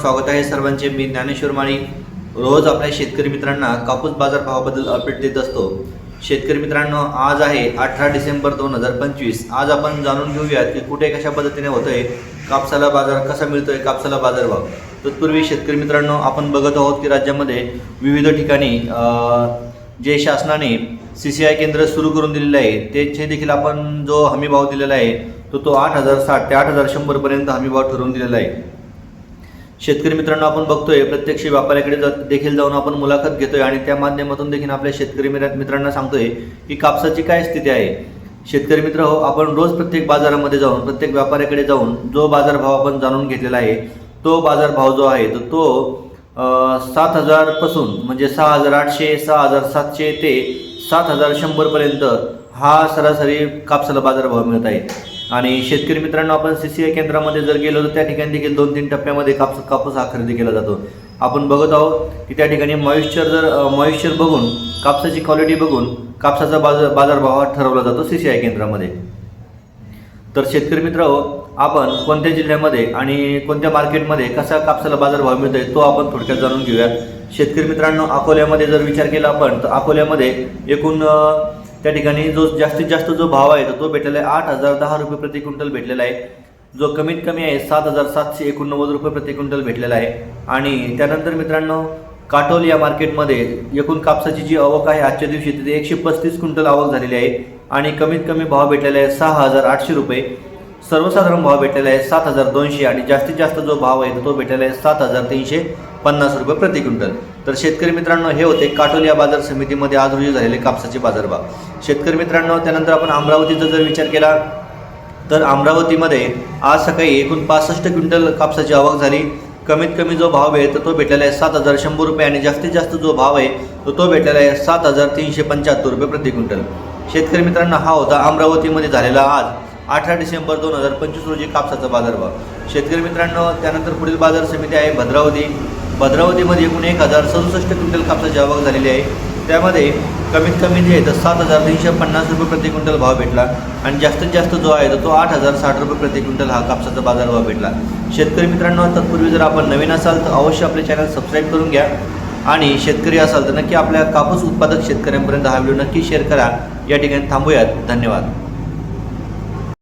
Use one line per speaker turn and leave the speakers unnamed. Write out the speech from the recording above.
स्वागत आहे सर्वांचे। मी ज्ञानेश्वर माळी रोज आपल्या शेतकरी मित्रांना कापूस बाजार भावाबद्दल अपडेट देत असतो। शेतकरी मित्रांनो, आज आहे 18 डिसेंबर 2025। आज आपण जाणून घेऊयात की कुठे कशा पद्धतीने होतंय कापसाला बाजार, कसा मिळतोय कापसाला बाजारभाव। तत्पूर्वी शेतकरी मित्रांनो, आपण बघत आहोत की राज्यामध्ये विविध ठिकाणी जे शासनाने CCI केंद्र सुरू करून दिलेले आहे त्याचे देखील आपण जो हमी भाव दिलेला आहे तो 8,060 ते 8,100 पर्यंत हमी भाव ठरवून दिलेला आहे। शेतकरी मित्रांनो, आपण बघतोय प्रत्यक्ष व्यापाऱ्याकडे देखील जाऊन आपण मुलाखत घेतोय आणि त्या माध्यमातून देखील आपल्या शेतकरी मित्रांना सांगतोय की कापसाची काय स्थिती आहे। शेतकरी मित्र हो, आपण रोज प्रत्येक बाजारामध्ये जाऊन प्रत्येक व्यापाऱ्याकडे जाऊन जो बाजारभाव आपण जाणून घेतलेला आहे तो बाजारभाव जो आहे तो 7,000 पासून म्हणजे 6,800, 6,700 ते 7,100 पर्यंत हा सरासरी कापसाला बाजारभाव मिळत आहे। आणि शेतकरी मित्रांनो, आपण CCI केंद्रामध्ये जर गेलो तर त्या ठिकाणी देखील 2-3 टप्प्यामध्ये कापूस हा खरेदी केला जातो। आपण बघत आहोत की त्या ठिकाणी मॉइश्चर बघून, कापसाची क्वालिटी बघून कापसाचा बाजारभाव ठरवला जातो CCI केंद्रामध्ये। तर शेतकरी मित्रांनो, आपण कोणत्या जिल्ह्यामध्ये आणि कोणत्या मार्केटमध्ये कसा कापसाला बाजारभाव मिळतोय तो आपण थोडक्यात जाणून घेऊयात। शेतकरी मित्रांनो, अकोल्यामध्ये जर विचार केला आपण तर अकोल्यामध्ये एकूण त्या ठिकाणी जो जास्तीत जास्त जो भाव आहे तो भेटलेला आहे 8,010 रुपये प्रति क्विंटल भेटलेला आहे। जो कमीत कमी आहे 7,789 रुपये प्रति क्विंटल भेटलेला आहे। आणि त्यानंतर मित्रांनो, काटोल या मार्केटमध्ये एकूण कापसाची जी आवक आहे आजच्या दिवशी ते 135 क्विंटल आवक झालेली आहे आणि कमीत कमी भाव भेटलेला आहे 6,800 रुपये। सर्वसाधारण भाव भेटलेला आहे 7,200 आणि जास्तीत जास्त जो भाव आहे तो भेटलेला आहे 7,350 रुपये प्रति क्विंटल। तर शेतकरी मित्रांनो, हे होते काटोल या बाजार समितीमध्ये आज रोजी झालेले कापसाचे बाजारभाव। शेतकरी मित्रांनो, त्यानंतर आपण अमरावतीचा जर विचार केला तर अमरावतीमध्ये आज सकाळी एकूण 65 क्विंटल कापसाची आवक झाली। कमीत कमी जो भाव आहे तो भेटलेला आहे 7,100 रुपये आणि जास्तीत जास्त जो भाव आहे तो भेटलेला आहे 7,375 रुपये प्रति क्विंटल। शेतकरी मित्रांनो, हा होता अमरावतीमध्ये झालेला आज 18 डिसेंबर 2025 रोजी कापसाचा बाजारभाव। शेतकरी मित्रांनो, त्यानंतर पुढील बाजार समिती आहे भद्रावतीमध्ये एकूण 1,067 क्विंटल कापसाची आवक झालेली आहे। त्यामध्ये कमीत कमी जे आहे तर 7,350 रुपये प्रति क्विंटल भाव भेटला आणि जास्तीत जास्त जो आहे तो 8,060 रुपये प्रति क्विंटल हा कापसाचा बाजारभाव भेटला। शेतकरी मित्रांनो, तत्पूर्वी जर आपण नवीन असाल तर अवश्य आपले चॅनल सबस्क्राईब करून घ्या आणि शेतकरी असाल तर नक्की आपल्या कापूस उत्पादक शेतकऱ्यांपर्यंत हा व्हिडिओ नक्की शेअर करा। या ठिकाणी थांबूयात। धन्यवाद।